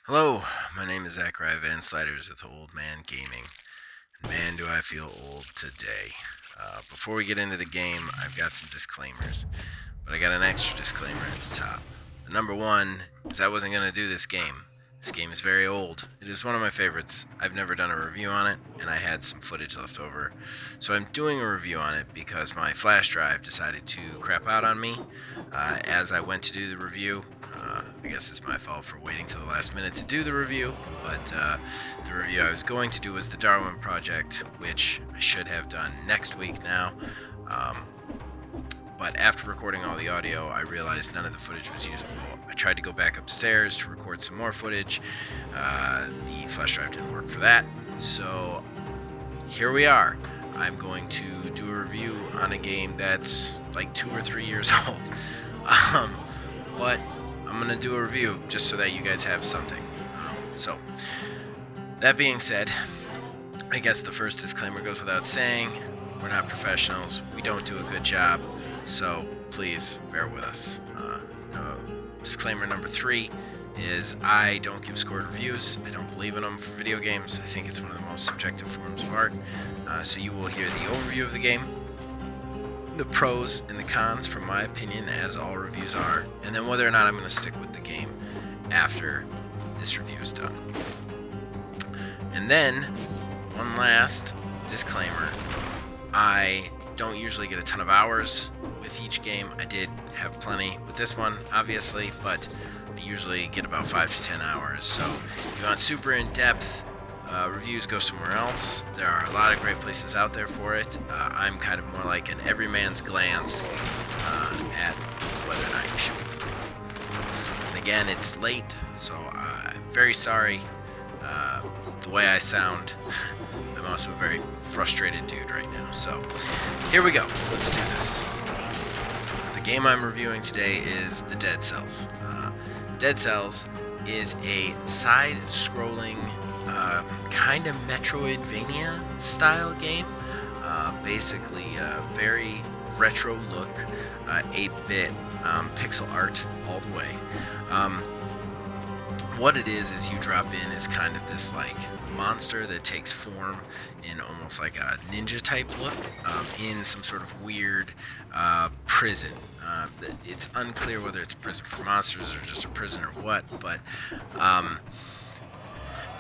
Hello, my name is Zachariah Van Sliders with Old Man Gaming. And man, do I feel old today. Before we get into the game, I've got some disclaimers, but I got an extra disclaimer at the top. The number one is I wasn't going to do this game. This game is very old. It is one of my favorites. I've never done a review on it, and I had some footage left over. So I'm doing a review on it because my flash drive decided to crap out on me as I went to do the review. I guess it's my fault for waiting till the last minute to do the review, but the review I was going to do was the Darwin Project, which I should have done next week now. But after recording all the audio, I realized none of the footage was usable. I tried to go back upstairs to record some more footage. The flash drive didn't work for that. So here we are. I'm going to do a review on a game that's like 2 or 3 years old. But I'm going to do a review just so that you guys have something. So, that being said, I guess the first disclaimer goes without saying. We're not professionals. We don't do a good job. So, please bear with us. Disclaimer number 3 is I don't give scored reviews. I don't believe in them for video games. I think it's one of the most subjective forms of art. So you will hear the overview of the game, the pros and the cons from my opinion, as all reviews are, and then whether or not I'm going to stick with the game after this review is done. And then, one last disclaimer. I don't usually get a ton of hours with each game. I did have plenty with this one, obviously, but I usually get about 5 to 10 hours. So if you want super in-depth reviews, go somewhere else. There are a lot of great places out there for it. I'm kind of more like an everyman's glance at whether or not you should be. And again, it's late, so I'm very sorry the way I sound. I'm also a very frustrated dude right now. So here we go. Let's do this. The game I'm reviewing today is The Dead Cells. Dead Cells is a side-scrolling kind of Metroidvania style game. Basically a very retro look, 8-bit pixel art all the way. What it is you drop in is kind of this like monster that takes form in almost like a ninja type look in some sort of weird prison. It's unclear whether it's a prison for monsters or just a prison or what, but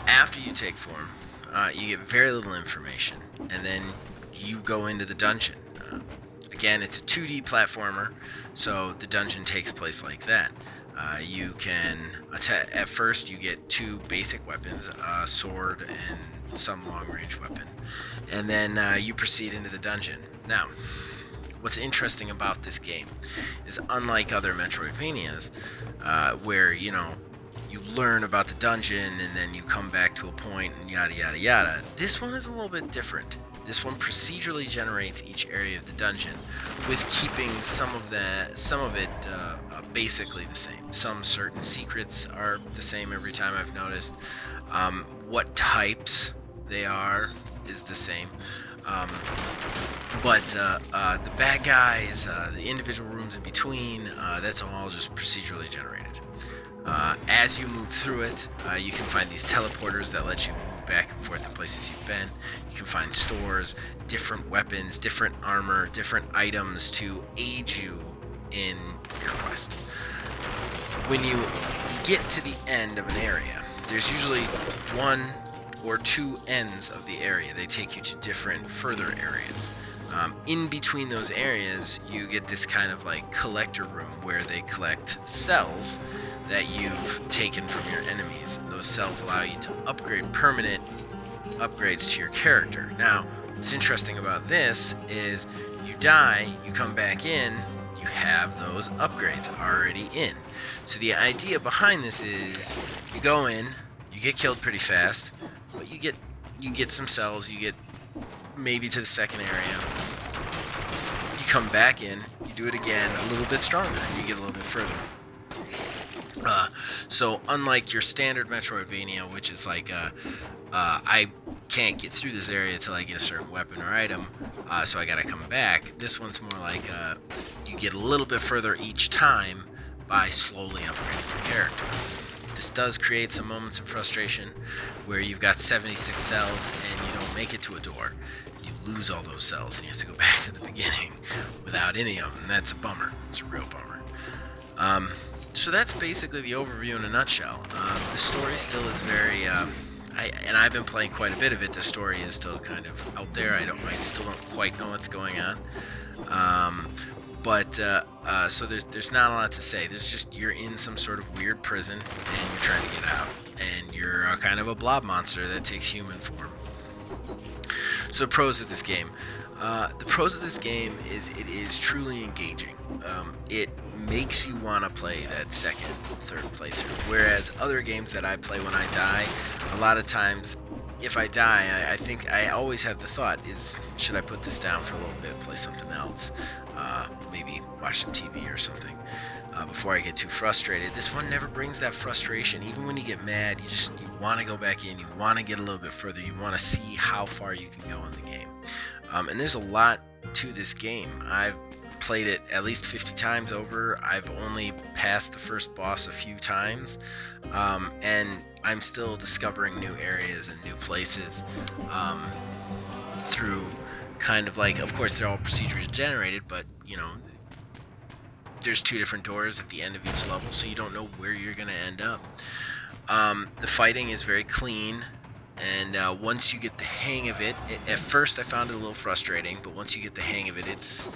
after you take form, you get very little information, and then you go into the dungeon. Again, it's a 2D platformer, so the dungeon takes place like that. You can at first you get 2 basic weapons, a sword and some long-range weapon, and then you proceed into the dungeon. Now, what's interesting about this game is unlike other Metroidvanias, where you learn about the dungeon and then you come back to a point and yada yada yada. This one is a little bit different. This one procedurally generates each area of the dungeon, with keeping some of it basically the same. Some certain secrets are the same every time, I've noticed. What types they are is the same. But the bad guys, the individual rooms in between, that's all just procedurally generated. As you move through it, you can find these teleporters that let you move back and forth to places you've been. You can find stores, different weapons, different armor, different items to aid you in your quest. When you get to the end of an area, there's usually 1 or 2 ends of the area. They take you to different further areas. In between those areas, you get this kind of like collector room where they collect cells that you've taken from your enemies. Those cells allow you to upgrade permanent upgrades to your character. Now, what's interesting about this is you die, you come back in, you have those upgrades already in. So the idea behind this is you go in, you get killed pretty fast, but you get some cells, you get maybe to the second area. You come back in, you do it again a little bit stronger, and you get a little bit further. So unlike your standard Metroidvania, which is like, I can't get through this area until I get a certain weapon or item, so I gotta come back. This one's more like you get a little bit further each time by slowly upgrading your character. This does create some moments of frustration where you've got 76 cells and you don't make it to a door. You lose all those cells and you have to go back to the beginning without any of them. That's a bummer. It's a real bummer. So that's basically the overview in a nutshell. The story still is very, and I've been playing quite a bit of it. The story is still kind of out there. I still don't quite know what's going on. So there's not a lot to say. There's just, you're in some sort of weird prison and you're trying to get out, and you're kind of a blob monster that takes human form. So the pros of this game. Is it is truly engaging. It makes you want to play that second, third playthrough. Whereas other games that I play when I die, a lot of times, if I die, I think I always have the thought is, should I put this down for a little bit, play something else, maybe watch some TV or something, before I get too frustrated. This one never brings that frustration. Even when you get mad, you want to go back in, you want to get a little bit further, you want to see how far you can go in the game. And there's a lot to this game. I've played it at least 50 times over. I've only passed the first boss a few times, and I'm still discovering new areas and new places through kind of like, of course they're all procedurally generated, but there's 2 different doors at the end of each level, so you don't know where you're going to end up. The fighting is very clean, and once you get the hang of it, at first I found it a little frustrating, but once you get the hang of it, it's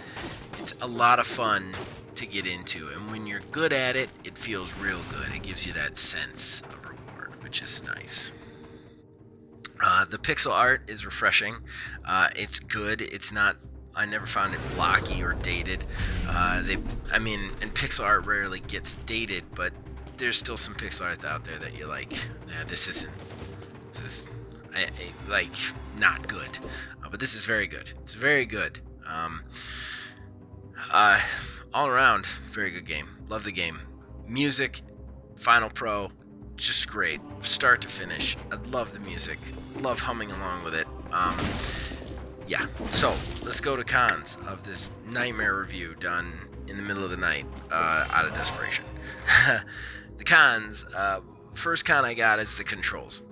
a lot of fun to get into, and when you're good at it, it feels real good. It gives you that sense of reward, which is nice. The pixel art is refreshing. It's good. It's not, I never found it blocky or dated. And pixel art rarely gets dated, but there's still some pixel art out there that you're like, this is not good. But this is very good. It's very good. All around, very good game. Love the game. Music, Final Pro, just great. Start to finish. I love the music. Love humming along with it. Yeah. So, let's go to cons of this nightmare review done in the middle of the night, out of desperation. The cons, first con I got is the controls.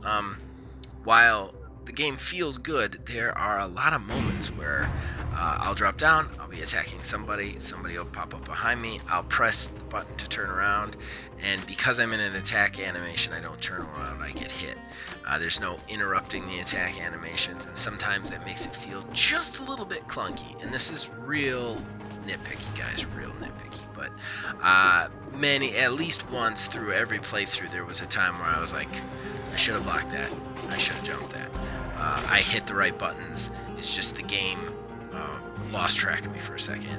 While the game feels good, there are a lot of moments where I'll drop down, I'll be attacking somebody will pop up behind me, I'll press the button to turn around, and because I'm in an attack animation, I don't turn around, I get hit. There's no interrupting the attack animations, and sometimes that makes it feel just a little bit clunky, and this is real nitpicky, guys, real nitpicky, but at least once through every playthrough, there was a time where I was like, I should have blocked that, I should have jumped that. I hit the right buttons, it's just the game lost track of me for a second,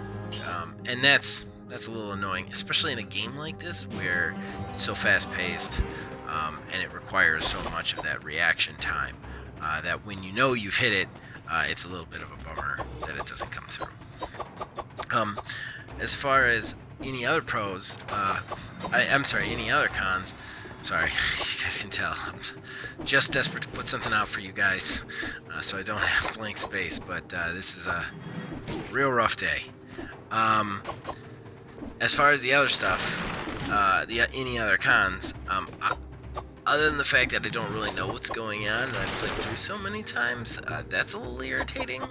and that's a little annoying, especially in a game like this where it's so fast-paced, and it requires so much of that reaction time, that when you know you've hit it, it's a little bit of a bummer that it doesn't come through. As far as any other pros, any other cons, sorry, you guys can tell, I'm just desperate to put something out for you guys, so I don't have blank space, but this is a real rough day. As far as the other stuff, any other cons, other than the fact that I don't really know what's going on, and I've played through so many times, that's a little irritating,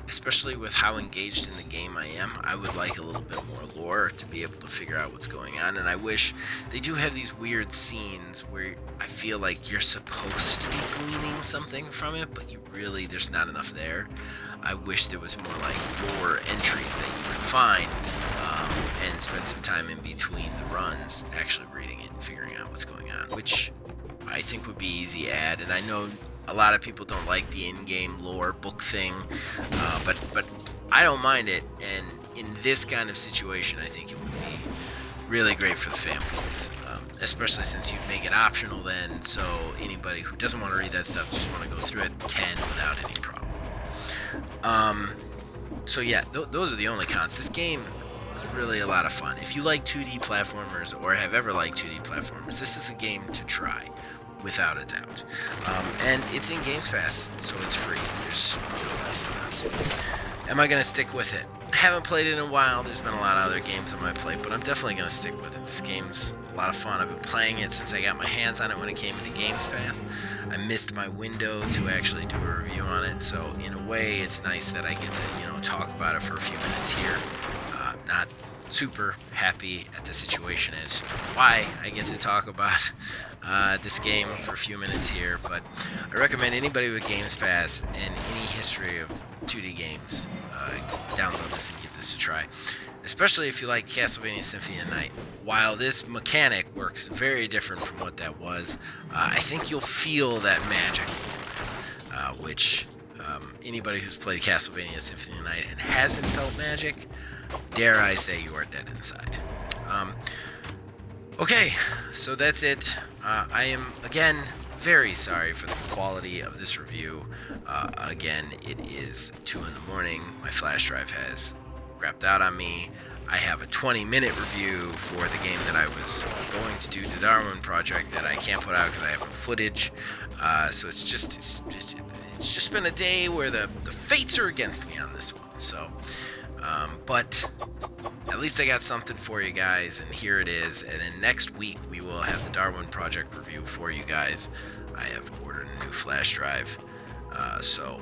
especially with how engaged in the game I am. I would like a little bit more lore to be able to figure out what's going on, and I wish they do have these weird scenes where I feel like you're supposed to be gleaning something from it, but there's not enough there. I wish there was more lore entries that you could find, and spend some time in between the runs actually reading it and figuring out what's going on, which I think would be easy to add. And I know a lot of people don't like the in-game lore book thing, but I don't mind it, and in this kind of situation I think it would be really great for the families, especially since you make it optional then, so anybody who doesn't want to read that stuff, just want to go through it, can without any problem. So yeah, those are the only cons. This game is really a lot of fun. If you like 2D platformers or have ever liked 2D platformers, this is a game to try, without a doubt. And it's in Games Pass, so it's free. There's no reason not to. Am I going to stick with it? I haven't played it in a while. There's been a lot of other games on my plate, but I'm definitely going to stick with it. This game's a lot of fun. I've been playing it since I got my hands on it when it came into Games Pass. I missed my window to actually do a review on it, so in a way, it's nice that I get to, talk about it for a few minutes here. Not super happy at the situation is why I get to talk about this game for a few minutes here, but I recommend anybody with Games Pass and any history of 2D games download this and give this a try, especially if you like Castlevania Symphony of the Night. While this mechanic works very different from what that was, I think you'll feel that magic in it, which anybody who's played Castlevania Symphony of the Night and hasn't felt magic, dare I say you are dead inside. Okay, so that's it. I am, again, very sorry for the quality of this review. Again, it is 2 in the morning. My flash drive has crapped out on me. I have a 20-minute review for the game that I was going to do, the Darwin Project, that I can't put out because I have no footage. So it's just been a day where the fates are against me on this one. So, but at least I got something for you guys, and here it is. And then next week we will have the Darwin Project review for you guys. I have ordered a new flash drive, so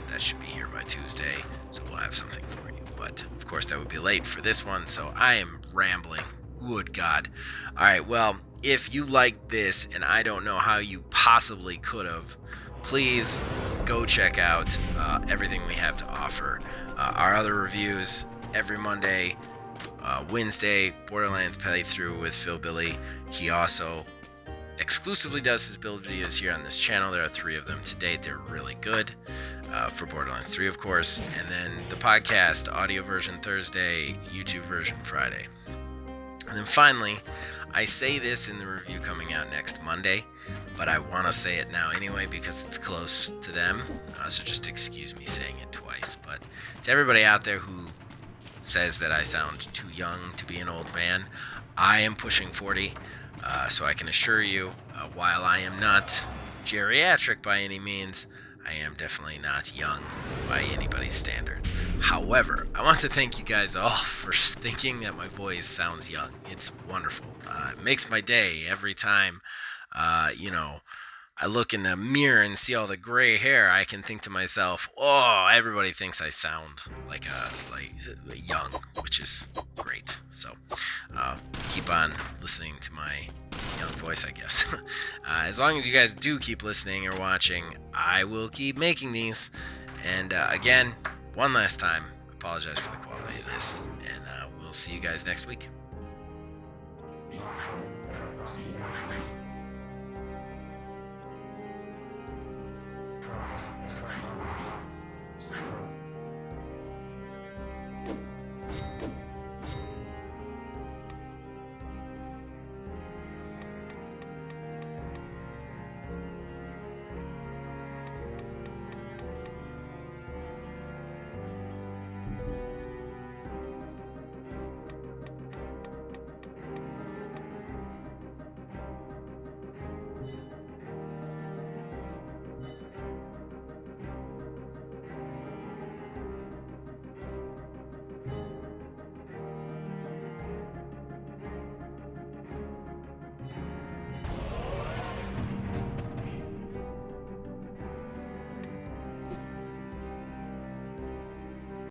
that should be here by Tuesday. So we'll have something for you. But of course that would be late for this one, so I am rambling. Good God. All right, well, if you liked this, and I don't know how you possibly could have, please go check out everything we have to offer. Our other reviews every Monday, Wednesday, Borderlands playthrough with Phil Billy. He also exclusively does his build videos here on this channel. There are 3 of them to date. They're really good, for Borderlands 3, of course. And then the podcast, audio version Thursday, YouTube version Friday. And then finally, I say this in the review coming out next Monday, but I want to say it now anyway because it's close to them. So just excuse me saying it twice. But to everybody out there who says that I sound too young to be an old man, I am pushing 40. So I can assure you, while I am not geriatric by any means, I am definitely not young by anybody's standards. However, I want to thank you guys all for thinking that my voice sounds young. It's wonderful. It makes my day every time, I look in the mirror and see all the gray hair. I can think to myself, oh, everybody thinks I sound like young, which is great. So keep on listening to my young voice, I guess. As long as you guys do keep listening or watching, I will keep making these. And again, one last time, apologize for the quality of this, and we'll see you guys next week.